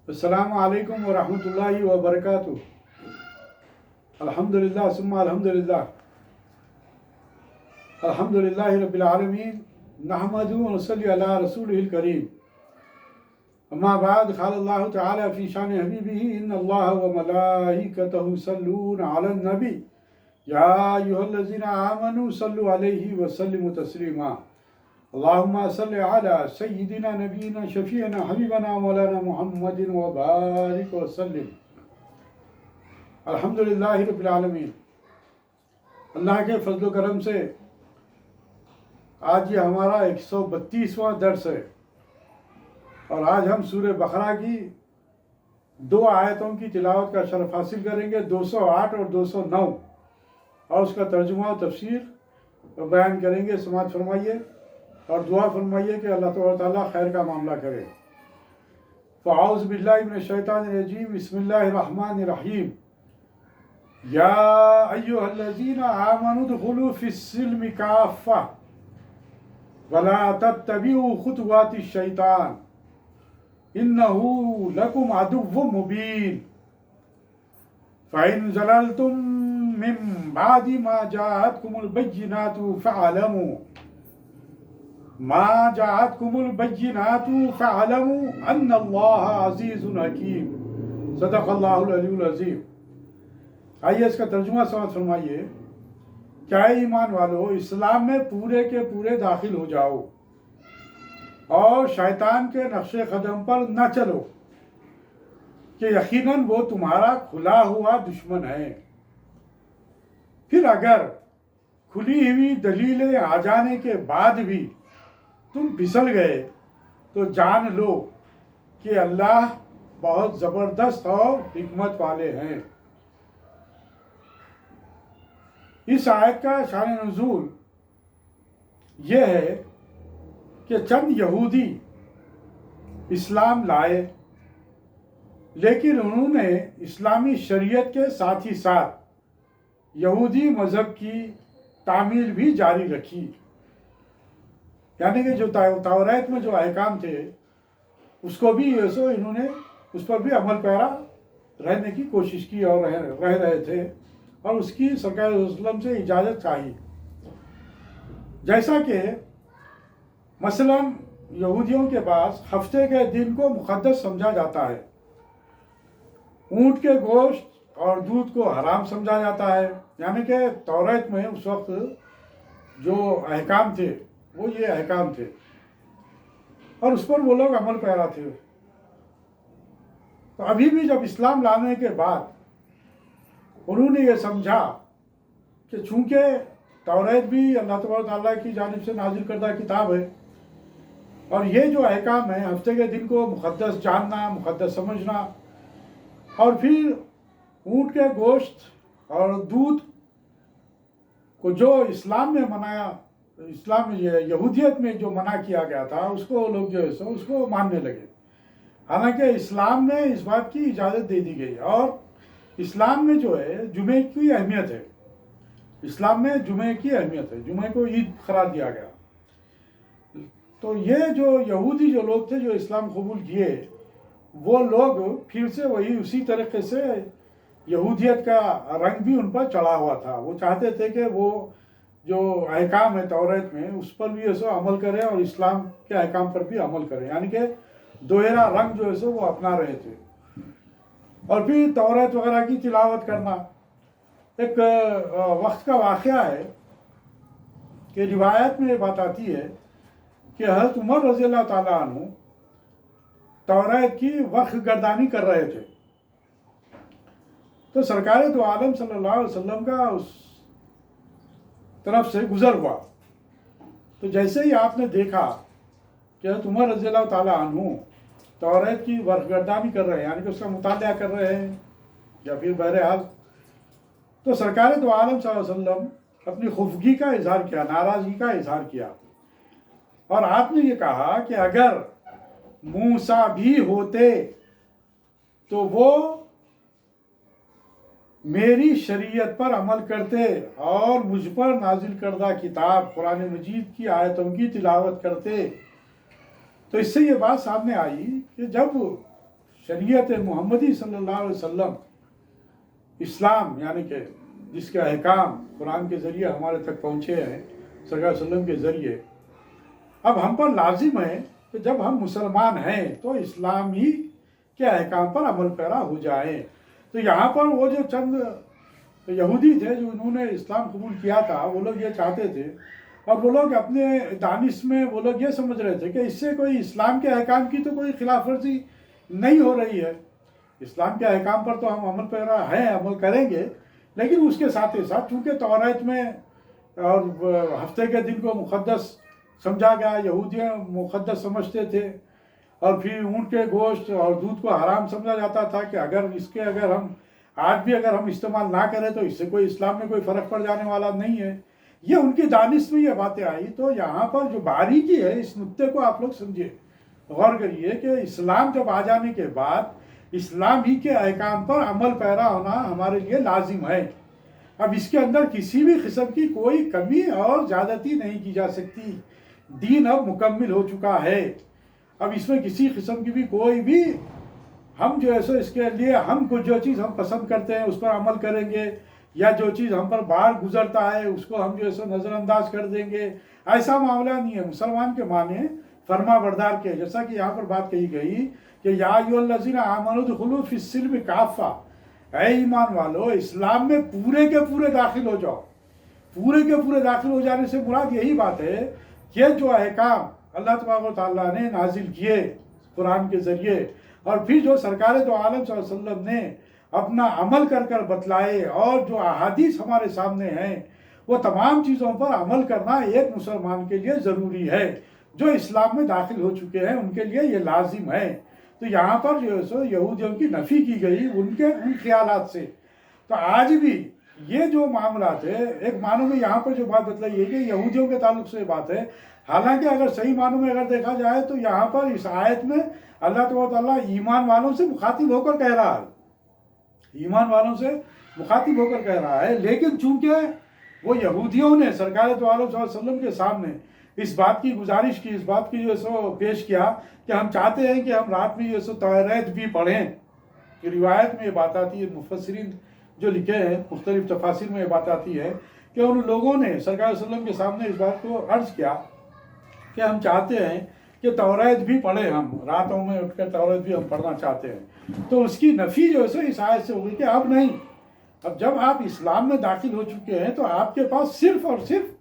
السلام علیکم ورحمۃ اللہ وبرکاتہ۔ الحمدللہ ثم الحمدللہ، الحمدللہ رب العالمین، نحمدہ ونصلی علی رسولہ الکریم۔ اما بعد، قال اللہ تعالی فی شان حبیبہ ان اللہ وملائکتہ یصلون علی النبی یا ایھا الذین آمنوا صلوا علیہ وسلموا تسلیما۔ اللہم صل علی سیدنا نبینا شفیعنا حبیبنا مولانا محمد وبارک وسلم۔ الحمدللہ رب العالمین، اللہ کے فضل و کرم سے آج یہ ہمارا 132واں درس ہے، اور آج ہم سورہ بقرہ کی 2 آیتوں کی تلاوت کا شرف حاصل کریں گے، 208 اور 209، اور اس کا ترجمہ و تفسیر بیان کریں گے۔ سماعت فرمائیے اور دعا فرمائیے کہ اللہ تعالیٰ خیر کا معاملہ کرے۔ فاعوذ باللہ من الشیطان الرجیم، بسم اللہ الرحمن الرحیم۔ یا ایھا الذین آمنوا ادخلوا فی السلم کافہ ولا تتبعوا خطوات الشیطان انہ لکم عدو مبین۔ فإن زللتم من بعد ما جاءتکم البینات فاعلموا ان اللہ عزیز حکیم۔ صدق اللہ العلی العظیم۔ آئیے اس کا ترجمہ سماعت فرمائیے۔ کیا ایمان والو، اسلام میں پورے کے پورے داخل ہو جاؤ اور شیطان کے نقش قدم پر نہ چلو کہ یقیناً وہ تمہارا کھلا ہوا دشمن ہے۔ پھر اگر کھلی ہوئی دلیلیں آ جانے کے بعد بھی تم پھسل گئے تو جان لو کہ اللہ بہت زبردست اور حکمت والے ہیں۔ اس آیت کا شان نزول یہ ہے کہ چند یہودی اسلام لائے، لیکن انہوں نے اسلامی شریعت کے ساتھ ہی ساتھ یہودی مذہب کی تعمیل بھی جاری رکھی، یعنی کہ جو توریت میں جو احکام تھے اس کو بھی انہوں نے اس پر بھی عمل پیرا رہنے کی کوشش کی اور رہ رہے تھے، اور اس کی سرکار صلی اللہ علیہ وسلم سے اجازت چاہی۔ جیسا کہ مثلا یہودیوں کے پاس ہفتے کے دن کو مقدس سمجھا جاتا ہے، اونٹ کے گوشت اور دودھ کو حرام سمجھا جاتا ہے، یعنی کہ توریت میں اس وقت جو احکام تھے وہ یہ احکام تھے، اور اس پر وہ لوگ عمل پیرا تھے۔ تو ابھی بھی جب اسلام لانے کے بعد انہوں نے یہ سمجھا کہ چونکہ توریت بھی اللہ تبارک تعالیٰ کی جانب سے نازل کردہ کتاب ہے، اور یہ جو احکام ہے ہفتے کے دن کو مقدس جاننا، مقدس سمجھنا، اور پھر اونٹ کے گوشت اور دودھ کو جو اسلام میں منایا، اسلام یہودیت میں جو منع کیا گیا تھا اس کو لوگ جو ہے اس کو ماننے لگے، حالانکہ اسلام میں اس بات کی اجازت دے دی گئی، اور اسلام میں جو ہے جمعے کی اہمیت ہے، اسلام میں جمعے کی اہمیت ہے، جمعے کو عید قرار دیا گیا۔ تو یہ جو یہودی جو لوگ تھے جو اسلام قبول کیے، وہ لوگ پھر سے وہی اسی طریقے سے یہودیت کا رنگ بھی ان پر چڑھا ہوا تھا۔ وہ چاہتے تھے کہ وہ جو احکام ہے توریت میں اس پر بھی عمل کرے اور اسلام کے احکام پر بھی عمل کرے، یعنی کہ دوہرا رنگ جو ہے وہ اپنا رہے تھے۔ اور پھر توریت وغیرہ کی تلاوت کرنا۔ ایک وقت کا واقعہ ہے کہ روایت میں یہ بات آتی ہے کہ حضرت عمر رضی اللہ تعالیٰ عنہ توریت کی ورق گردانی کر رہے تھے، تو سرکار دو عالم صلی اللہ علیہ وسلم کا اس طرف سے گزر ہوا۔ تو جیسے ہی آپ نے دیکھا کہ حضرت عمر رضی اللہ تعالیٰ عنہ توریت کی ورق گردانی کر رہے ہیں، یعنی کہ اس کا مطالعہ کر رہے ہیں، یا پھر بہرحال، تو سرکار دو عالم صلی اللہ علیہ وسلم اپنی خفگی کا اظہار کیا، ناراضگی کا اظہار کیا، اور آپ نے یہ کہا کہ اگر موسیٰ بھی ہوتے تو وہ میری شریعت پر عمل کرتے اور مجھ پر نازل کردہ کتاب قرآن مجید کی آیتوں کی تلاوت کرتے۔ تو اس سے یہ بات سامنے آئی کہ جب شریعت محمدی صلی اللہ علیہ وسلم، اسلام یعنی کہ جس کے احکام قرآن کے ذریعے ہمارے تک پہنچے ہیں صلی اللہ علیہ وسلم کے ذریعے، اب ہم پر لازم ہے کہ جب ہم مسلمان ہیں تو اسلامی کے احکام پر عمل پیرا ہو جائیں۔ تو یہاں پر وہ جو چند یہودی تھے جو انہوں نے اسلام قبول کیا تھا، وہ لوگ یہ چاہتے تھے، اور وہ لوگ اپنے دانش میں وہ لوگ یہ سمجھ رہے تھے کہ اس سے کوئی اسلام کے احکام کی تو کوئی خلاف ورزی نہیں ہو رہی ہے، اسلام کے احکام پر تو ہم عمل پیرا ہیں، عمل کریں گے، لیکن اس کے ساتھ ہی ساتھ چونکہ توریت میں اور ہفتے کے دن کو مقدس سمجھا گیا، یہودیاں مقدس سمجھتے تھے، اور پھر اونٹ کے گوشت اور دودھ کو حرام سمجھا جاتا تھا کہ اگر ہم آج بھی ہم استعمال نہ کریں تو اس سے کوئی اسلام میں کوئی فرق پڑ جانے والا نہیں ہے۔ یہ ان کی دانش میں یہ باتیں آئی۔ تو یہاں پر جو باریکی ہے اس نقطے کو آپ لوگ سمجھے، غور کریے کہ اسلام جب آ جانے کے بعد اسلام ہی کے احکام پر عمل پیرا ہونا ہمارے لیے لازم ہے۔ اب اس کے اندر کسی بھی قسم کی کوئی کمی اور زیادتی نہیں کی جا سکتی۔ دین اب مکمل ہو چکا ہے، اب اس میں کسی قسم کی بھی کوئی بھی ہم جو ہے سو اس کے لیے ہم کو جو چیز ہم پسند کرتے ہیں اس پر عمل کریں گے، یا جو چیز ہم پر باہر گزرتا ہے اس کو ہم جو ہے سو نظر انداز کر دیں گے، ایسا معاملہ نہیں ہے۔ مسلمان کے معنی فرما بردار کے، جیسا کہ یہاں پر بات کہی گئی کہ یا ایھا الذین آمنوا ادخلوا فی السلم کافہ، اے ایمان والو اسلام میں پورے کے پورے داخل ہو جاؤ۔ پورے کے پورے داخل ہو جانے سے مراد یہی بات ہے کہ جو احکام اللہ تبارک و تعالیٰ نے نازل کیے قرآن کے ذریعے، اور پھر جو سرکار دو عالم صلی اللہ علیہ وسلم نے اپنا عمل کر بتلائے، اور جو احادیث ہمارے سامنے ہیں، وہ تمام چیزوں پر عمل کرنا ایک مسلمان کے لیے ضروری ہے۔ جو اسلام میں داخل ہو چکے ہیں ان کے لیے یہ لازم ہے۔ تو یہاں پر جو ہے سو یہودیوں کی نفی کی گئی ان خیالات سے۔ تو آج بھی یہ جو معاملات ہے، ایک معنوں میں یہاں پر جو بات بتلائی ہے کہ یہودیوں کے تعلق سے بات ہے، حالانکہ اگر صحیح معنوں میں اگر دیکھا جائے تو یہاں پر اس آیت میں اللہ تعالیٰ ایمان والوں سے مخاطب ہو کر کہہ رہا ہے، ایمان والوں سے مخاطب ہو کر کہہ رہا ہے، لیکن چونکہ وہ یہودیوں نے سرکار دو عالم صلی اللہ علیہ وسلم کے سامنے اس بات کی گزارش کی، اس بات کی جو ہے سو پیش کیا کہ ہم چاہتے ہیں کہ ہم رات میں جو ہے سو توریت بھی پڑھیں۔ کہ روایت میں یہ بات آتی ہے، مفسرین جو لکھے ہیں مختلف تفاسیر میں یہ بات آتی ہے کہ ان لوگوں نے سرکار صلی اللہ علیہ وسلم کے سامنے اس بات کو عرض کیا کہ ہم چاہتے ہیں کہ توریت بھی پڑھیں، ہم راتوں میں اٹھ کر توریت بھی ہم پڑھنا چاہتے ہیں۔ تو اس کی نفی جو ہے سو اس آیت سے ہوگی کہ اب نہیں، اب جب آپ اسلام میں داخل ہو چکے ہیں تو آپ کے پاس صرف اور صرف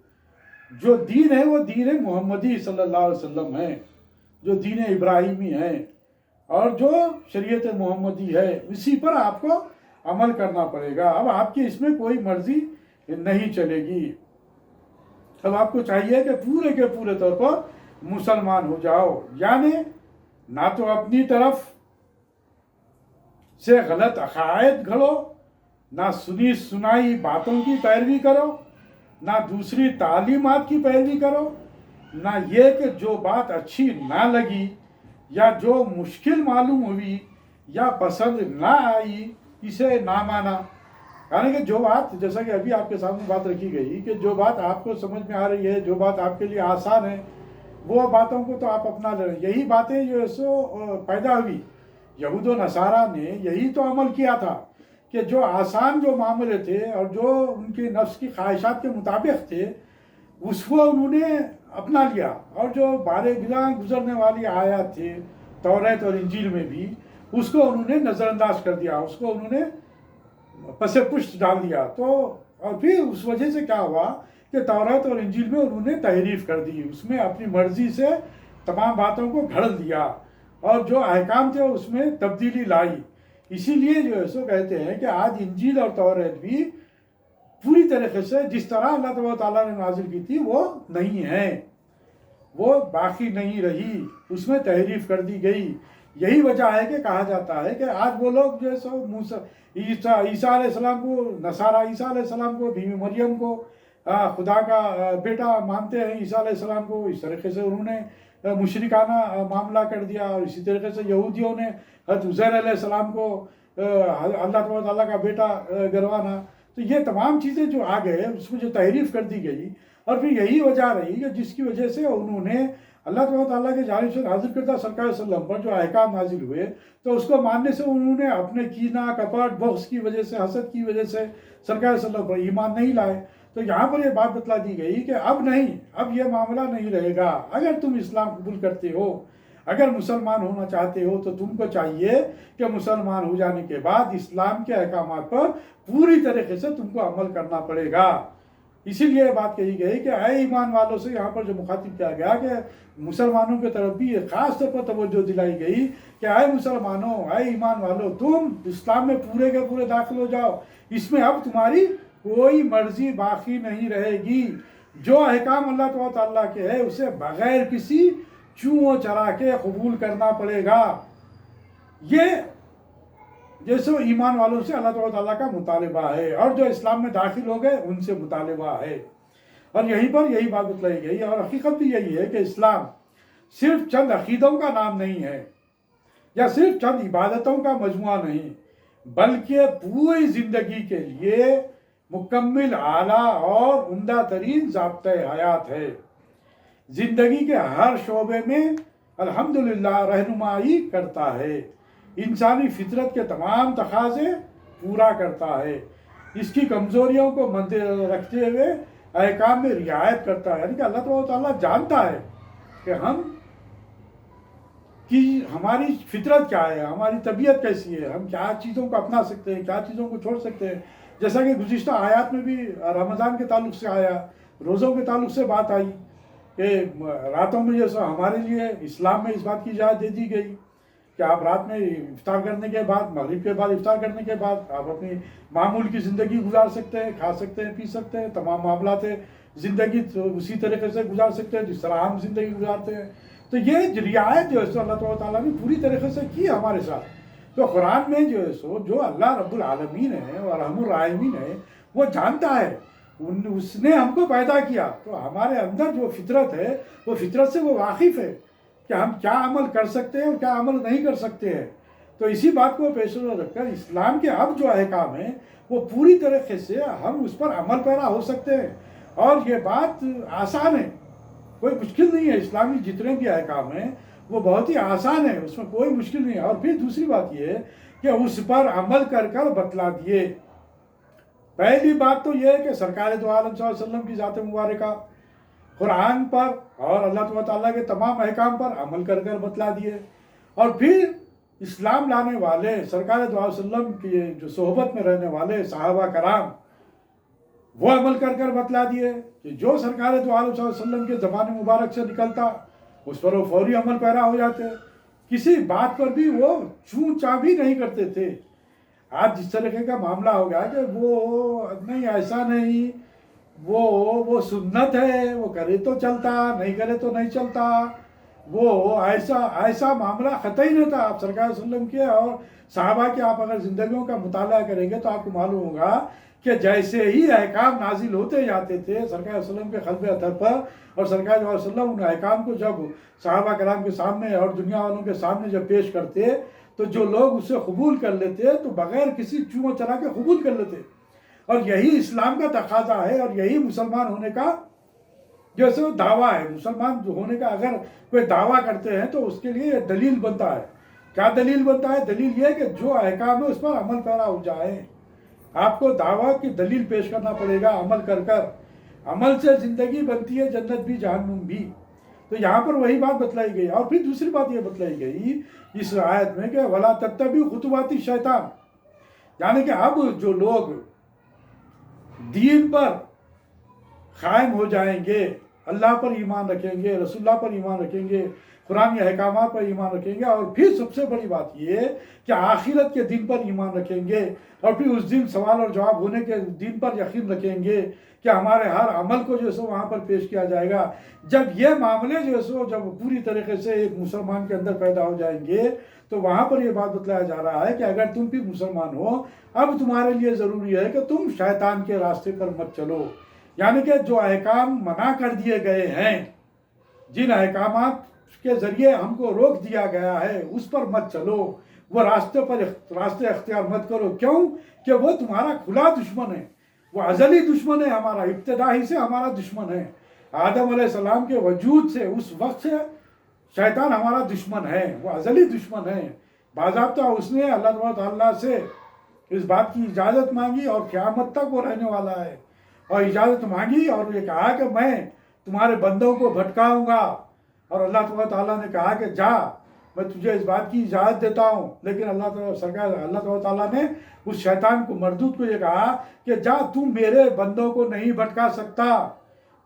جو دین ہے وہ دین محمدی صلی اللہ علیہ وسلم ہے، جو دین ابراہیمی ہے، اور جو شریعت محمدی ہے اسی پر آپ کو عمل کرنا پڑے گا۔ اب آپ کی اس میں کوئی مرضی نہیں چلے گی۔ اب آپ کو چاہیے کہ پورے کے پورے طور پر مسلمان ہو جاؤ، یعنی نہ تو اپنی طرف سے غلط عقائد گھڑو، نہ سنی سنائی باتوں کی پیروی کرو، نہ دوسری تعلیمات کی پیروی کرو، نہ یہ کہ جو بات اچھی نہ لگی یا جو مشکل معلوم ہوئی یا پسند نہ آئی اسے نہ مانا۔ یعنی کہ جو بات، جیسا کہ ابھی آپ کے سامنے بات رکھی گئی کہ جو بات آپ کو سمجھ میں آ رہی ہے، جو بات آپ کے لیے آسان ہے، وہ باتوں کو تو آپ اپنا لے رہے ہیں۔ یہی باتیں جو ہے سو پیدا ہوئی، یہود و نصارہ نے یہی تو عمل کیا تھا کہ جو آسان جو معاملے تھے اور جو ان کے نفس کی خواہشات کے مطابق تھے اس کو انہوں نے اپنا لیا، اور جو بارے بلا گزرنے والی آیات تھے توریت اور انجیل میں بھی اس کو انہوں نے نظر انداز کر دیا، اس کو انہوں نے پس پشت ڈال دیا۔ تو اور پھر اس وجہ سے کیا ہوا کہ توریت اور انجیل میں انہوں نے تحریف کر دی، اس میں اپنی مرضی سے تمام باتوں کو گھڑ دیا، اور جو احکام تھے اس میں تبدیلی لائی۔ اسی لیے جو ہے سو کہتے ہیں کہ آج انجیل اور توریت بھی پوری طریقے سے جس طرح اللہ تعالیٰ نے نازل کی تھی وہ نہیں ہے، وہ باقی نہیں رہی، اس میں تحریف کر دی گئی۔ یہی وجہ ہے کہ کہا جاتا ہے کہ آج وہ لوگ جو ہے سو عیسیٰ علیہ السلام کو، نصارہ عیسیٰ علیہ السلام کو، بیوی مریم کو خدا کا بیٹا مانتے ہیں، عیسیٰ علیہ السلام کو اس طریقے سے انہوں نے مشرکانہ معاملہ کر دیا، اور اسی طریقے سے یہودیوں نے حضرت عزیر علیہ السلام کو اللہ تعالیٰ کا بیٹا گروانا۔ تو یہ تمام چیزیں جو آ گئے اس میں جو تحریف کر دی گئی، اور پھر یہی وجہ رہی کہ جس کی وجہ سے انہوں نے اللہ तबारक ताला के जानिब से नाजिल करदा सरकार वसल्लम पर जो अहकाम नाजिल हुए, तो उसको मानने से उन्होंने अपने कीना, कपट, बख्स की वजह से, हसद की वजह से सरकार वसल्लम पर ईमान नहीं लाए। तो यहाँ पर ये बात बतला दी गई कि अब नहीं, अब ये मामला नहीं रहेगा। अगर तुम इस्लाम कबूल करते हो, अगर मुसलमान होना चाहते हो, तो तुमको चाहिए कि मुसलमान हो जाने के बाद इस्लाम के अहकामात पर पूरी तरीके से तुमको अमल करना पड़ेगा। इसीलिए बात कही गई कि ऐ ईमान वालों से यहाँ पर जो मुखातिब किया गया कि मुसलमानों की तरफ भी ये खास तौर पर तवज्जो दिलाई गई कि ऐ मुसलमानों, ऐ ईमान वालों, तुम इस्लाम में पूरे के पूरे दाखिल हो जाओ। इसमें अब तुम्हारी कोई मर्जी बाकी नहीं रहेगी। जो अहकाम अल्लाह ताला के है उसे बगैर किसी चूं चरा के कबूल करना पड़ेगा। ये जैसे ईमान वालों से अल्लाह ताला का मुतालिबा है, और जो इस्लाम में दाखिल हो गए उनसे मुतालिबा है। और यहीं पर यही बात बतलाई गई, और हकीकत भी यही है कि इस्लाम सिर्फ चंद अकीदों का नाम नहीं है, या सिर्फ चंद इबादतों का मजमुआ नहीं, बल्कि पूरी ज़िंदगी के लिए मुकम्मिल, आला और उम्दा तरीन ज़ाब्ता हयात है। ज़िंदगी के हर शोबे में अल्हम्दुलिल्लाह रहनुमाई करता है, इंसानी फितरत के तमाम तकाज़े पूरा करता है, इसकी कमज़ोरियों को मद्दे रखते हुए अहकाम में रियायत करता है। यानी कि अल्लाह ताला जानता है कि हमारी फितरत क्या है, हमारी तबीयत कैसी है, हम क्या चीज़ों को अपना सकते हैं, क्या चीज़ों को छोड़ सकते हैं। जैसा कि गुज़िश्ता आयात में भी रमज़ान के ताल्लुक़ से आया, रोज़ों के ताल्लुक़ से बात आई कि रातों में जैसा हमारे लिए इस्लाम में इस बात की इजाज़त दे दी गई कि आप रात में इफ्तार करने के बाद, मगरिब के बाद इफ्तार करने के बाद आप अपनी मामूल की ज़िंदगी गुजार सकते हैं, खा सकते हैं, पी सकते हैं, तमाम मामलात ज़िंदगी तो उसी तरीके से गुजार सकते हैं जिस तरह हम ज़िंदगी गुजारते हैं। तो ये रियायत जो है सो अल्लाह ताला ने पूरी तरीके से की हमारे साथ। तो कुरान में जो है सो जो अल्लाह रब्बुल आलमीन है और रहमुर राहिमीन है, वो जानता है, उसने हमको पैदा किया, तो हमारे अंदर जो फितरत है वो फितरत से वो वाकिफ़ है कि हम क्या अमल कर सकते हैं और क्या अमल नहीं कर सकते हैं। तो इसी बात को पेश नज़र रखकर इस्लाम के अब जो अहकाम है वो पूरी तरीके से हम उस पर अमल पैरा हो सकते हैं, और ये बात आसान है, कोई मुश्किल नहीं है। इस्लामी जितने भी अहकाम हैं वो बहुत ही आसान है, उसमें कोई मुश्किल नहीं है। और फिर दूसरी बात ये है कि उस पर अमल कर कर बतला दिए। पहली बात तो ये है कि सरकार दो आलम सल्लल्लाहु अलैहि वसल्लम की ज़ात मुबारका कुरान पर और अल्लाह ताला के तमाम अहकाम पर अमल कर कर बतला दिए। और फिर इस्लाम लाने वाले सरकार दो आलम सल्लम की जो सोहबत में रहने वाले सहाबा कराम, वो अमल कर कर बतला दिए कि जो सरकार दो आलम सल्लम के ज़बान मुबारक से निकलता उस पर वो फौरी अमल पैरा हो जाते, किसी बात पर भी वो चूं चा भी नहीं करते थे। आज जिस तरीके का मामला हो गया कि वो नहीं, ऐसा नहीं, वो सुन्नत है, वो करे तो चलता, नहीं करे तो नहीं चलता, वो ऐसा मामला कतई नहीं था। आप सरकार वसल्लम के और सहाबा के आप अगर ज़िंदगियों का मुताला करेंगे तो आपको मालूम होगा कि जैसे ही अहकाम नाजिल होते जाते थे सरकार वसल्लम के क़ल्ब अतर पर, और सरकार वसल्लम उन अहकाम को जब सहाबा कराम के सामने और दुनिया वालों के सामने जब पेश करते तो जो लोग उसे कबूल कर लेते तो बग़ैर किसी चूं चला के कबूल कर लेते। और यही इस्लाम का तकाजा है, और यही मुसलमान होने का जैसे दावा है। मुसलमान जो होने का अगर कोई दावा करते हैं तो उसके लिए दलील बनता है। क्या दलील बनता है? दलील ये है कि जो अहकाम है उस पर अमल पैरा हो जाए। आपको दावा की दलील पेश करना पड़ेगा अमल कर कर। अमल से ज़िंदगी बनती है, जन्नत भी जहन्नुम भी। तो यहाँ पर वही बात बतलाई गई। और फिर दूसरी बात ये बतलाई गई इस आयत में कि वला तत्तबिउ खुतुवाति शैतान, यानी कि अब जो लोग दीन पर कायम हो जाएंगे, अल्लाह पर ईमान रखेंगे, रसूलुल्लाह पर ईमान रखेंगे, कुरानी अहकामात पर ईमान रखेंगे, और फिर सबसे बड़ी बात ये है कि आखिरत के दिन पर ईमान रखेंगे, और फिर उस दिन सवाल और जवाब होने के दिन पर यकीन रखेंगे कि हमारे हर अमल को जो है सो वहाँ पर पेश किया जाएगा। जब ये मामले जो है सो जब पूरी तरीके से एक मुसलमान के अंदर पैदा हो जाएंगे तो वहाँ पर ये बात बतलाया जा रहा है कि अगर तुम भी मुसलमान हो, अब तुम्हारे लिए ज़रूरी है कि तुम शैतान के रास्ते पर मत चलो। यानी कि जो अहकाम मना कर दिए गए हैं, जिन अहकामात के ज़रिए हमको रोक दिया गया है, उस पर मत चलो, वो रास्ते अख्तियार मत करो। क्यों? कि वो तुम्हारा खुला दुश्मन है, वो अज़ली दुश्मन है, हमारा इब्तिदा ही से हमारा दुश्मन है। आदम अलैहिस्सलाम के वजूद से उस वक्त से शैतान हमारा दुश्मन है, वो अज़ली दुश्मन है। बाज़ाब्ता उसने अल्लाह ताला से इस बात की इजाज़त मांगी और क़यामत तक वो रहने वाला है, और इजाज़त मांगी और ये कहा कि मैं तुम्हारे बंदों को भटकाऊंगा, और अल्लाह ताला ने कहा कि जा, मैं तुझे इस बात की इजाज़त देता हूँ। लेकिन अल्लाह ताला ने उस शैतान को, मरदूद को ये कहा कि जा, तू मेरे बंदों को नहीं भटका सकता,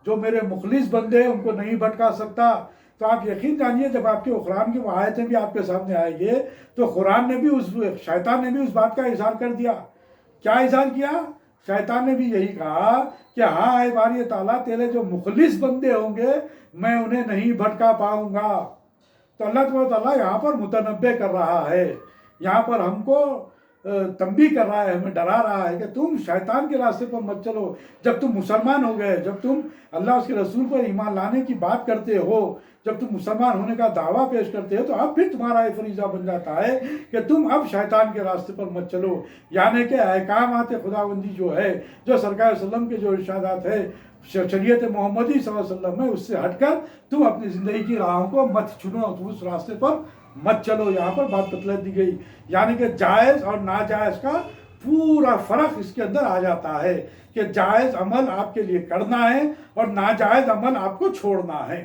जो मेरे मुखलिस बंदे हैं उनको नहीं भटका सकता। तो आप यकीन जानिए, जब आपके कुरान की वो आयतें भी आपके सामने आएंगे तो कुरान ने भी शैतान ने भी उस बात का इज़हार कर दिया। क्या इज़हार किया? शैतान ने भी यही कहा कि हाँ ऐ बारी ताला, तेरे जो मुखलिस बंदे होंगे मैं उन्हें नहीं भटका पाऊंगा। तो अल्लाह ताला यहाँ पर मुतनब्बे कर रहा है, यहाँ पर हमको तंबीह कर रहा है, हमें डरा रहा है कि तुम शैतान के रास्ते पर मत चलो। जब तुम मुसलमान हो गए, जब तुम अल्लाह उसके रसूल पर ईमान लाने की बात करते हो, जब तुम मुसलमान होने का दावा पेश करते हो, तो अब फिर तुम्हारा ये फरीज़ा बन जाता है कि तुम अब शैतान के रास्ते पर मत चलो। यानी कि अहकामात खुदाबंदी जो है, जो सरकार वसल्लम के जो इरशादात है शरीयत मोहम्मदी सल्लल्लाहु अलैहि वसल्लम में, उससे हटकर तुम अपनी ज़िंदगी की राहों को मत चुनो, तुम उस रास्ते पर मत चलो। यहाँ पर बात बतला दी गई, यानी कि जायज़ और नाजायज़ का पूरा फ़र्क इसके अंदर आ जाता है कि जायज़ अमल आपके लिए करना है और नाजायज़ अमल आपको छोड़ना है।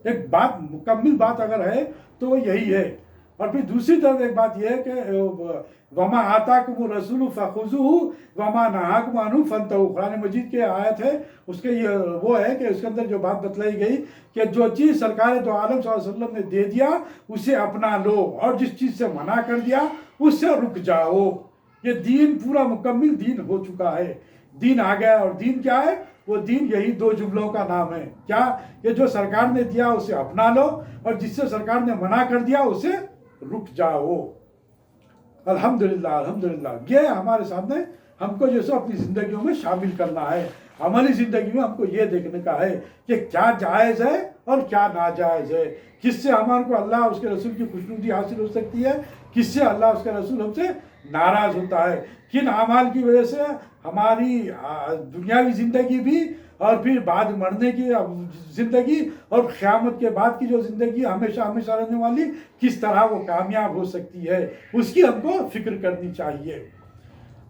एक बात, मुकम्मल बात अगर है तो वो यही है। और फिर दूसरी तरफ एक बात यह है कि वमा आताकुम रसूल फखुज़ूहु वमा नहाकुम अन्हु फंतहू, कुरान मजीद के आयत है, उसके ये वो है कि उसके अंदर जो बात बतलाई गई कि जो चीज़ सरकार दो आलम सल्लल्लाहु अलैहि वसल्लम ने दे दिया उसे अपना लो, और जिस चीज़ से मना कर दिया उससे रुक जाओ। ये दीन पूरा मुकम्मल दीन हो चुका है, दीन आ गया। और दीन क्या है? वो दीन यही दो जुमलों का नाम है। क्या? ये जो सरकार ने दिया उसे अपना लो, और जिससे सरकार ने मना कर दिया उसे रुक जाओ। अल्हम्दुलिल्लाह, अल्हम्दुलिल्लाह, ये हमारे सामने हमको जो सो अपनी ज़िंदगियों में शामिल करना है। हमारी ज़िंदगी में हमको ये देखने का है कि क्या जायज़ है और क्या नाजायज़ है, किससे हमारे को अल्लाह उसके रसूल की खुशनुदी हासिल हो सकती है, किससे अल्लाह उसका रसूल हमसे नाराज़ होता है, किन अमाल की वजह से हमारी दुनियावी ज़िंदगी भी और फिर बाद मरने की ज़िंदगी और क़यामत के बाद की जो ज़िंदगी हमेशा हमेशा रहने वाली, किस तरह वो कामयाब हो सकती है, उसकी हमको फ़िक्र करनी चाहिए।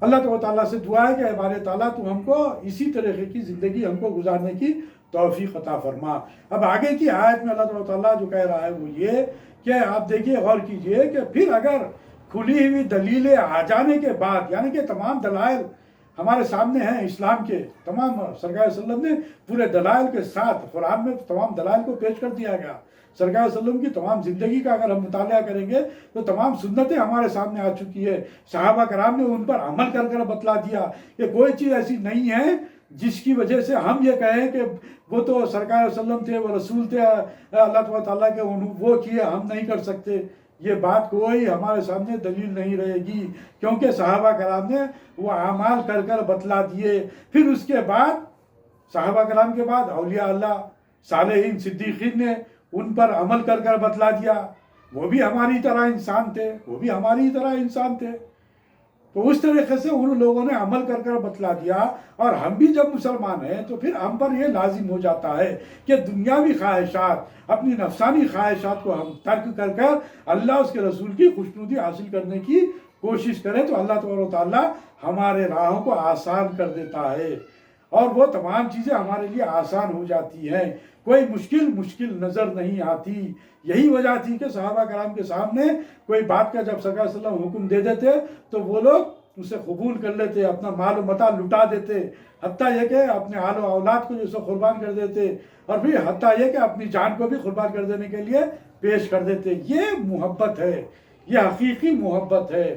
अल्लाह ताला से दुआ है कि बारे ताला तू हमको इसी तरीके की ज़िंदगी हमको गुजारने की तौफीक अता फरमा। अब आगे की आयत में अल्लाह ताला जो कह रहा है वो ये कि आप देखिए, गौर कीजिए कि फिर अगर खुली हुई दलीलें आ जाने के बाद, यानी कि तमाम दलाइल हमारे सामने हैं इस्लाम के, तमाम सरकार वसल्लम ने पूरे दलाइल के साथ कुरान में तमाम दलाइल को पेश कर दिया गया। सरकार वसल्लम की तमाम ज़िंदगी का अगर हम मुताला करेंगे तो तमाम सुन्नतें हमारे सामने आ चुकी है। सहाबा कराम ने उन पर अमल कर कर बतला दिया कि कोई चीज़ ऐसी नहीं है जिसकी वजह से हम ये कहें कि वो तो सरकार वसल्लम थे, वो रसूल थे, अल्लाह ताला के वो किए, हम नहीं कर सकते। ये बात कोई हमारे सामने दलील नहीं रहेगी, क्योंकि सहाबा कराम ने वो अमाल कर कर बतला दिए। फिर उसके बाद सहाबा कराम के बाद औलिया अल्लाह सालेहीन सिद्दीकीन ने उन पर अमल कर कर बतला दिया। वो भी हमारी तरह इंसान थे, वो भी हमारी तरह इंसान थे। तो उस तरीके से उन लोगों ने अमल कर कर बतला दिया, और हम भी जब मुसलमान हैं तो फिर हम पर यह लाजिम हो जाता है कि दुनियावी ख्वाहिशात, अपनी नफसानी ख्वाहिशात को हम तर्क कर कर अल्लाह उसके रसूल की खुशनुदी हासिल करने की कोशिश करें, तो अल्लाह ताला हमारे राहों को आसान कर देता है और वो तमाम चीज़ें हमारे लिए आसान हो जाती हैं। कोई मुश्किल नज़र नहीं आती। यही वजह थी कि सहाबा कराम के सामने कोई बात का जब सरकार सल्लल्लाहु अलैहि वसल्लम हुक्म दे देते तो वो लोग उसे कबूल कर लेते, अपना माल व मता लुटा देते, हत्ता यह कि अपने आल व औलाद को जैसे कुर्बान कर देते, और फिर हत्ता यह कि अपनी जान को भी कुर्बान कर देने के लिए पेश कर देते। ये मोहब्बत है, ये हकीकी मोहब्बत है।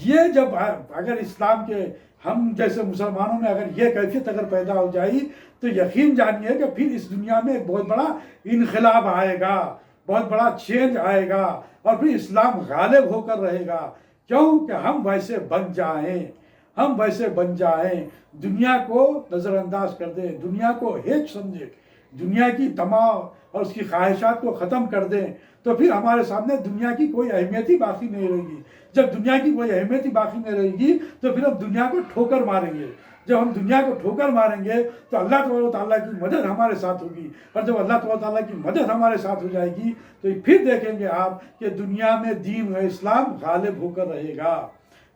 ये जब अगर इस्लाम के हम जैसे मुसलमानों में अगर ये कैफियत अगर पैदा हो जाए तो यकीन जानिए कि फिर इस दुनिया में एक बहुत बड़ा इनकलाब आएगा, बहुत बड़ा चेंज आएगा, और फिर इस्लाम गालिब होकर रहेगा। क्यों? कि हम वैसे बन जाएं, हम वैसे बन जाएं, दुनिया को नज़रअंदाज कर दें, दुनिया को हेच समझें, दुनिया की तमाम और उसकी ख्वाहिशात को ख़त्म कर दें, तो फिर हमारे सामने दुनिया की कोई अहमियत ही बाकी नहीं रहेगी। जब दुनिया की कोई अहमियत ही बाकी नहीं रहेगी तो फिर हम दुनिया को ठोकर मारेंगे, जब हम दुनिया को ठोकर मारेंगे तो अल्लाह तबारक ताला की मदद हमारे साथ होगी, और जब अल्लाह तबारक ताला की मदद हमारे साथ हो जाएगी तो फिर देखेंगे आप कि दुनिया में दीन व इस्लाम गालिब होकर रहेगा,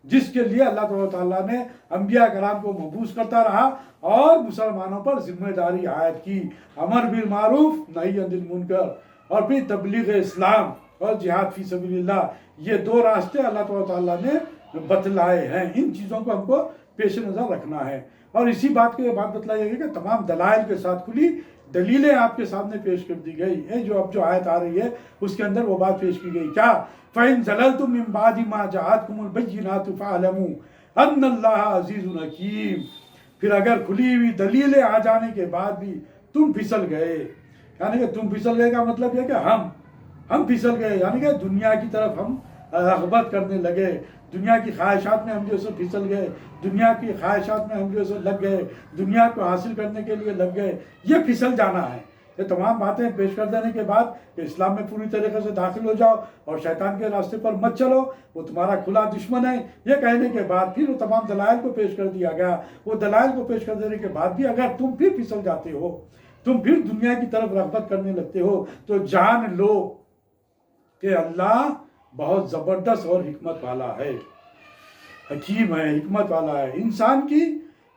जिसके लिए अल्लाह तबारक ताला ने अंबिया कराम को मबूस करता रहा और मुसलमानों पर जिम्मेदारी आयद की, अमर बिल मारूफ नही अनिल मुनकर, और फिर तबलीग इस्लाम और जिहाद फी सबीलिल्लाह, ये दो रास्ते अल्लाह तबारक ताला ने बतलाए हैं। इन चीज़ों को हमको पेश नज़र रखना है, और इसी बात को ये बात बतलाई गई कि तमाम दलाइल के साथ खुली दलीलें आपके सामने पेश कर दी गई है। जो अब जो आयत आ रही है उसके अंदर वो बात पेश की गई, क्या फ़इन ज़ललतुम मिन बादि मा जाअतकुमुल बय्यिनातु फ़अलमू अन्नल्लाह अज़ीज़ुन हकीम। फिर अगर खुली हुई दलीलें आ जाने के बाद भी तुम फिसल गए, यानी कि तुम फिसल गए का मतलब है कि हम फिसल गए, यानी कि दुनिया की तरफ हम रग़बत करने लगे, दुनिया की ख्वाहिशात में हम जो सो फिसल गए, दुनिया की ख्वाहिशात में हम जो सो लग गए, दुनिया को हासिल करने के लिए लग गए, ये फिसल जाना है। ये तमाम बातें पेश कर देने के बाद कि इस्लाम में पूरी तरीके से दाखिल हो जाओ और शैतान के रास्ते पर मत चलो, वो तुम्हारा खुला दुश्मन है, ये कहने के बाद फिर वो तमाम दलाइल को पेश कर दिया गया। वो दलाइल को पेश कर देने के बाद भी अगर तुम फिर फिसल जाते हो, तुम फिर दुनिया की तरफ रग़बत करने लगते हो, तो जान लो कि अल्लाह बहुत ज़बरदस्त और हिकमत वाला है, हकीम है, हिकमत वाला है। इंसान की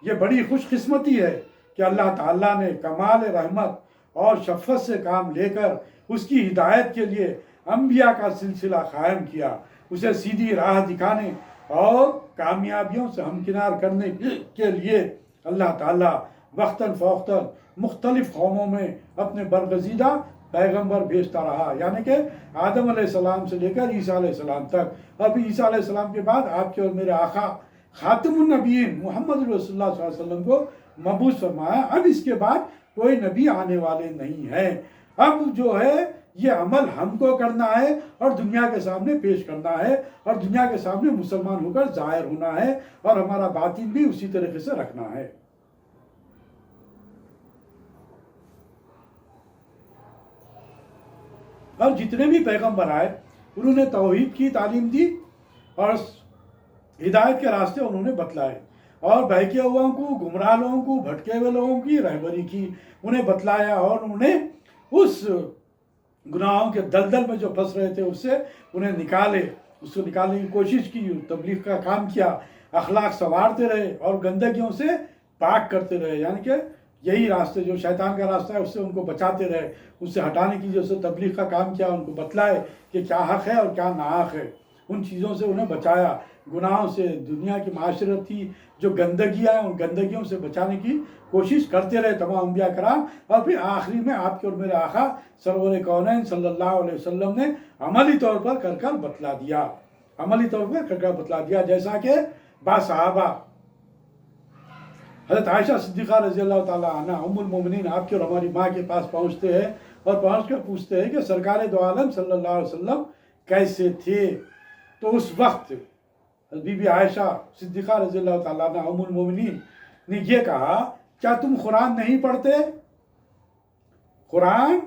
ये बड़ी खुशकिस्मती है कि अल्लाह ताला ने कमाल रहमत और शफ़क़त से काम लेकर उसकी हिदायत के लिए अंबिया का सिलसिला कायम किया, उसे सीधी राह दिखाने और कामयाबियों से हमकिनार करने के लिए अल्लाह ताला वक्तन फ़ौक़तन मुख्तलिफ़ कौमों में अपने बरगज़ीदा पैगंबर भेजता रहा, यानी कि आदम अलैहिस्सलाम से लेकर ईसा अलैहिस्सलाम तक, और फिर ईसा अलैहिस्सलाम के बाद आपके और मेरे आका खातमुन नबीयीन मोहम्मद रसूलुल्लाह सल्लल्लाहु अलैहि वसल्लम को मबूस फरमाया। अब इसके बाद कोई नबी आने वाले नहीं है। अब जो है ये अमल हमको करना है और दुनिया के सामने पेश करना है, और दुनिया के सामने मुसलमान होकर ज़ाहिर होना है, और हमारा बातिन भी उसी तरीके से रखना है। और जितने भी पैगंबर आए उन्होंने तौहीद की तालीम दी और हिदायत के रास्ते उन्होंने बतलाए, और बहके हुओं को, गुमराह लोगों को, भटके हुए लोगों की रहबरी की, उन्हें बतलाया, और उन्हें उस गुनाहों के दलदल में जो फंस रहे थे उससे उन्हें उसको निकालने की कोशिश की, तबलीग का काम किया, अखलाक संवारते रहे और गंदगियों से पाक करते रहे, यानी कि यही रास्ते जो शैतान का रास्ता है उससे उनको बचाते रहे, उससे हटाने की जो तबलीग का काम किया, उनको बतलाए कि क्या हक़ है और क्या नाहक़ है, उन चीज़ों से उन्हें बचाया, गुनाहों से, दुनिया की माशरत की जो गंदगियाँ हैं उन गंदगियों से बचाने की कोशिश करते रहे तमाम अंबिया कराम। और फिर आखिरी में आपके और मेरे आका सरवर कौनैन सल्लल्लाहु अलैहि वसल्लम ने अमली तौर पर कर बतला दिया, अमली तौर पर कर बतला दिया, जैसा कि बासहाबा हज़रत आयशा सिद्दीक़ा रज़ी अल्लाह ताला अन्हा उम्मुल मोमिनीन आपके और हमारी माँ के पास पहुँचते हैं और पहुँच कर पूछते हैं कि सरकार दो आलम सल्लल्लाहु अलैहि वसल्लम कैसे थे। तो उस वक्त बीबी आयशा सिद्दीक़ा रज़ी अल्लाह ताला अन्हा उम्मुल मोमिनीन ने ये कहा, क्या तुम कुरान नहीं पढ़ते? कुरान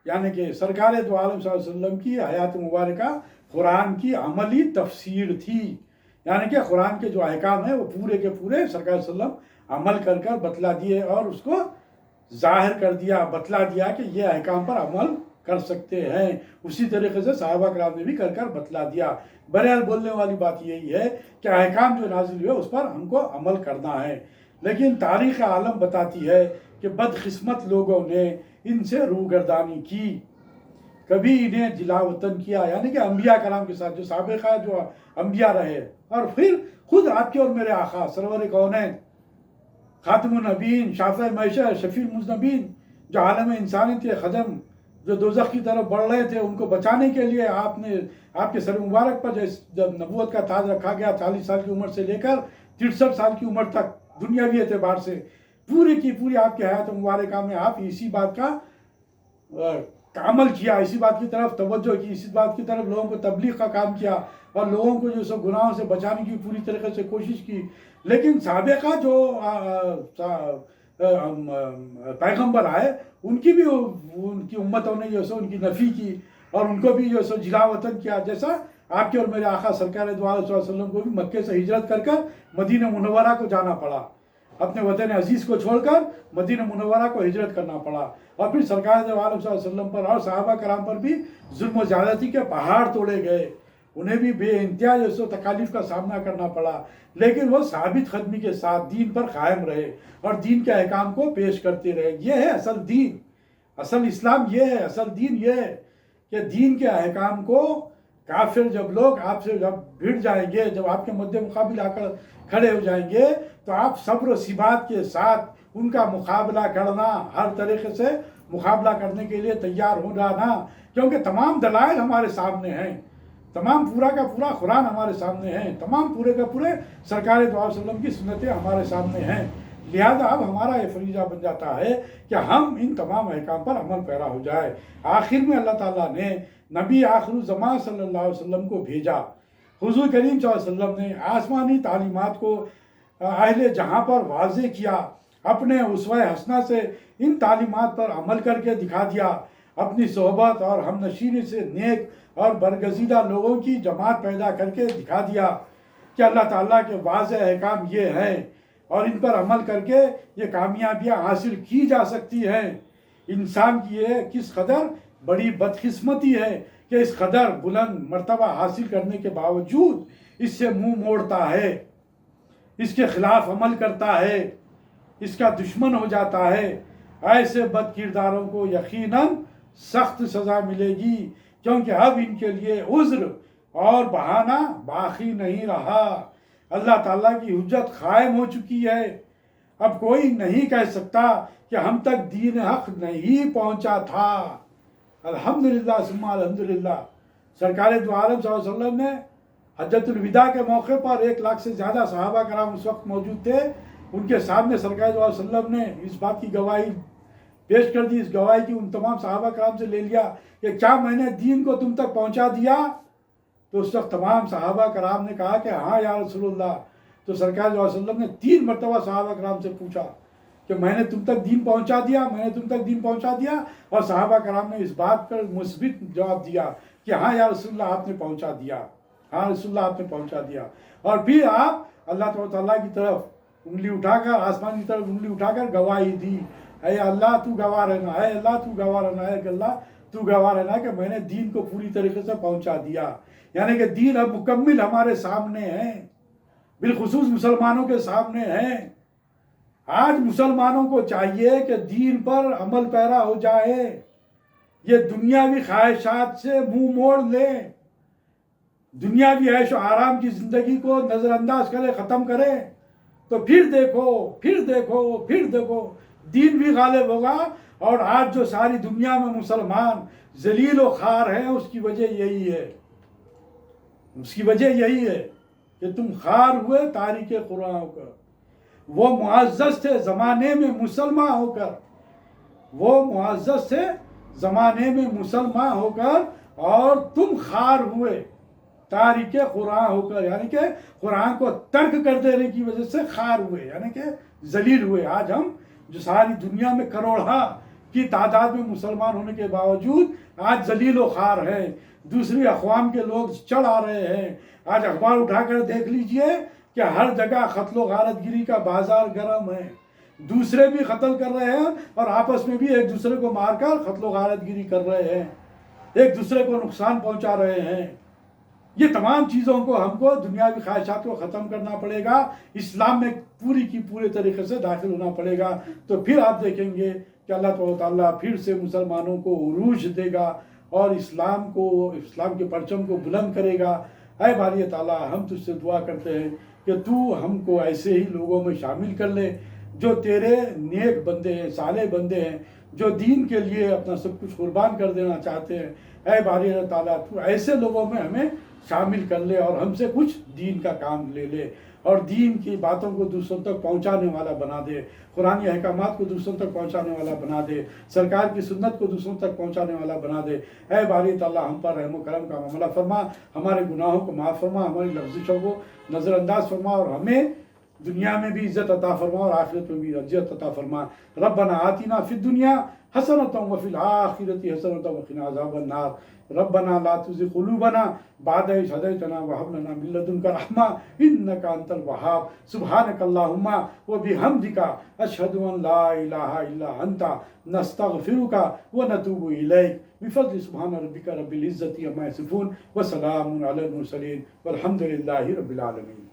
यानी कि सरकार दो आलम सल्लल्लाहु अलैहि वसल्लम की हयात मुबारका कुरान की अमली तफसीर थी, यानी कि कुरान के जो अहकाम है वो पूरे के पूरे सरकार सल्लम अमल कर बतला दिए और उसको जाहिर कर दिया, बतला दिया कि ये अहकाम पर अमल कर सकते हैं। उसी तरीके से सहाबा कराम ने भी कर बतला दिया। बहरहाल बोलने वाली बात यही है कि अहकाम जो नाजिल हुए उस पर हमको अमल करना है, लेकिन तारीख़ आलम बताती है कि बदकिस्मत लोगों ने इनसे रूगर्दानी की, कभी इन्हें जिला वतन किया, यानी कि अंबिया कराम के साथ जो साबिक़ा जो अंबिया रहे, और फिर खुद आपके और मेरे आका सरवर कौनैन खातमुन नबीन शाफ़े मैशर शफ़ील मुज़नबीन जो आलम इंसानी थे, ख़दम जो दोज़ख की तरफ बढ़ रहे थे, उनको बचाने के लिए आपने आपके सर मुबारक पर जब नबूवत का ताज रखा गया 40 साल की उम्र से लेकर 63 साल की उम्र तक, दुनियावी एतबार से पूरी की पूरी आपकी हयात मुबारका में आप इसी बात का अमल किया, इसी बात की तरफ तवज्जो की, इसी बात की तरफ लोगों को तबलीग का काम किया और लोगों को जो सब गुनाहों से बचाने की पूरी तरीके से कोशिश की। लेकिन साबिक़ा जो पैगंबर आए उनकी भी उनकी उम्मतों ने जो सो उनकी नफ़ी की और उनको भी जो सो जिला वतन किया, जैसा आपके और मेरे आका सरकार दो आलम सल्लल्लाहु अलैहि वसल्लम को भी मक्के से हिजरत कर मदीना मुनव्वरा को जाना पड़ा। اپنے وطن عزیز کو چھوڑ کر مدینہ منورہ کو ہجرت کرنا پڑا، اور پھر سرکار دو عالم صلی اللہ علیہ وسلم پر اور صحابہ کرام پر بھی ظلم و زیادتی کے پہاڑ توڑے گئے، انہیں بھی بے انتہا جو تکالیف کا سامنا کرنا پڑا، لیکن وہ ثابت قدمی کے ساتھ دین پر قائم رہے اور دین کے احکام کو پیش کرتے رہے۔ یہ ہے اصل دین، اصل اسلام یہ ہے، اصل دین یہ ہے کہ دین کے احکام کو کافر جب لوگ آپ سے جب بھیڑ جائیں گے، جب آپ کے مد مقابل آ کر کھڑے ہو جائیں گے، تو آپ صبر و ثبات کے ساتھ ان کا مقابلہ کرنا، ہر طریقے سے مقابلہ کرنے کے لیے تیار ہو جانا، کیونکہ تمام دلائل ہمارے سامنے ہیں، تمام پورا کا پورا قرآن ہمارے سامنے ہیں، تمام پورے کا پورے سرکار دو علیہ وسلم کی سنتیں ہمارے سامنے ہیں۔ لہذا اب ہمارا یہ فریضہ بن جاتا ہے کہ ہم ان تمام احکام پر عمل پیرا ہو جائے۔ آخر میں اللہ تعالیٰ نے نبی آخر الزمان صلی اللہ علیہ وسلم کو بھیجا، حضور کریم صلی اللہ علیہ وسلم نے آسمانی تعلیمات کو اہل جہاں پر واضح کیا، اپنے اسوہ حسنہ سے ان تعلیمات پر عمل کر کے دکھا دیا، اپنی صحبت اور ہم نشینی سے نیک اور برگزیدہ لوگوں کی جماعت پیدا کر کے دکھا دیا کہ اللہ تعالیٰ کے واضح احکام یہ ہیں اور ان پر عمل کر کے یہ کامیابیاں حاصل کی جا سکتی ہیں۔ انسان کی یہ کس قدر بڑی بدقسمتی ہے کہ اس قدر بلند مرتبہ حاصل کرنے کے باوجود اس سے منہ موڑتا ہے، اس کے خلاف عمل کرتا ہے، اس کا دشمن ہو جاتا ہے۔ ایسے بد کرداروں کو یقیناً سخت سزا ملے گی، کیونکہ اب ان کے لیے عذر اور بہانہ باقی نہیں رہا۔ اللہ تعالیٰ کی حجت قائم ہو چکی ہے، اب کوئی نہیں کہہ سکتا کہ ہم تک دین حق نہیں پہنچا تھا۔ الحمدللہ ثم الحمدللہ، سرکار دو عالم صلی اللہ علیہ وسلم نے حجۃ الوداع کے موقع پر 1 لاکھ سے زیادہ صحابہ کرام اس وقت موجود تھے، ان کے سامنے سرکار دو علیہ وسلم نے اس بات کی گواہی پیش کر دی، اس گواہی کی ان تمام صحابہ کرام سے لے لیا کہ کیا میں نے دین کو تم تک پہنچا دیا؟ تو اس وقت تمام صحابہ کرام نے کہا کہ ہاں یا رسول اللہ۔ تو سرکار صلی اللہ علیہ وسلم نے 3 مرتبہ صحابہ کرام سے پوچھا کہ میں نے تم تک دین پہنچا دیا، میں نے تم تک دین پہنچا دیا، اور صحابہ کرام نے اس بات پر مثبت جواب دیا کہ ہاں یا رسول اللہ آپ نے پہنچا دیا، ہاں رسول اللہ آپ نے پہنچا دیا۔ اور پھر آپ اللہ تعالیٰ کی طرف انگلی اٹھا کر، آسمان کی طرف انگلی اٹھا کر گواہی دی، اے اللہ تو گواہ رہنا، اے اللہ تو گواہ رہنا، اے اللہ تو گواہ رہنا کہ میں نے دین کو پوری طریقے سے پہنچا دیا۔ یعنی کہ دین اب مکمل ہمارے سامنے ہے، بالخصوص مسلمانوں کے سامنے ہے۔ آج مسلمانوں کو چاہیے کہ دین پر عمل پیرا ہو جائے، یہ دنیاوی خواہشات سے منہ موڑ لے، دنیاوی عیش و آرام کی زندگی کو نظر انداز کرے، ختم کرے، تو پھر دیکھو پھر دیکھو پھر دیکھو دین بھی غالب ہوگا۔ اور آج جو ساری دنیا میں مسلمان ذلیل و خوار ہیں، اس کی وجہ یہی ہے، اس کی وجہ یہی ہے کہ تم خوار ہوئے تاریخ قرآن ہو کر، وہ معزز تھے زمانے میں مسلمان ہو کر، وہ معزز تھے زمانے میں مسلمان ہو کر، اور تم خوار ہوئے تاریخ قرآن ہو کر، یعنی کہ قرآن کو ترک کر دینے کی وجہ سے خوار ہوئے، یعنی کہ ذلیل ہوئے۔ آج ہم جو ساری دنیا میں کروڑا کی تعداد میں مسلمان ہونے کے باوجود آج ذلیل و خوار ہیں، دوسری اقوام کے لوگ چڑھ آ رہے ہیں۔ آج اخبار اٹھا کر دیکھ لیجئے کہ ہر جگہ قتل و غارت گری کا بازار گرم ہے، دوسرے بھی قتل کر رہے ہیں اور آپس میں بھی ایک دوسرے کو مار کر قتل و غارت گری کر رہے ہیں، ایک دوسرے کو نقصان پہنچا رہے ہیں۔ یہ تمام چیزوں کو ہم کو دنیاوی خواہشات کو ختم کرنا پڑے گا، اسلام میں پوری کی پورے طریقے سے داخل ہونا پڑے گا، تو پھر آپ دیکھیں گے کہ اللہ تعالیٰ پھر سے مسلمانوں کو عروج دے گا اور اسلام کے پرچم کو بلند کرے گا۔ اے باری تعالیٰ، ہم تجھ سے دعا کرتے ہیں کہ تو ہم کو ایسے ہی لوگوں میں شامل کر لے جو تیرے نیک بندے ہیں، صالح بندے ہیں، جو دین کے لیے اپنا سب کچھ قربان کر دینا چاہتے ہیں۔ اے باری تعالیٰ، تو ایسے لوگوں میں ہمیں شامل کر لے اور ہم سے کچھ دین کا کام لے لے، اور دین کی باتوں کو دوسروں تک پہنچانے والا بنا دے، قرآنی احکامات کو دوسروں تک پہنچانے والا بنا دے، سرکار کی سنت کو دوسروں تک پہنچانے والا بنا دے۔ اے باری تعالیٰ، ہم پر رحم و کرم کا معاملہ فرما، ہمارے گناہوں کو معاف فرما، ہماری لفظشوں کو نظر انداز فرما، اور ہمیں دنیا میں بھی عزت عطا فرما اور آخرت میں بھی عزت عطا فرما۔ ربنا آتنا فی الدنیا حسنۃ وفی الآخرۃ حسنۃ وقنا عذاب النار۔ ربنا لا تزغ قلوبنا بعد إذ هديتنا وهب لنا من لدنك رحمة إنك أنت الوهاب سبحانك اللهم وبحمدك أشهد أن لا إله إلا أنت نستغفرك ونتوب إليك بفضل سبحان ربك رب العزة عما يصفون وسلام على المرسلين والحمد لله رب العالمين.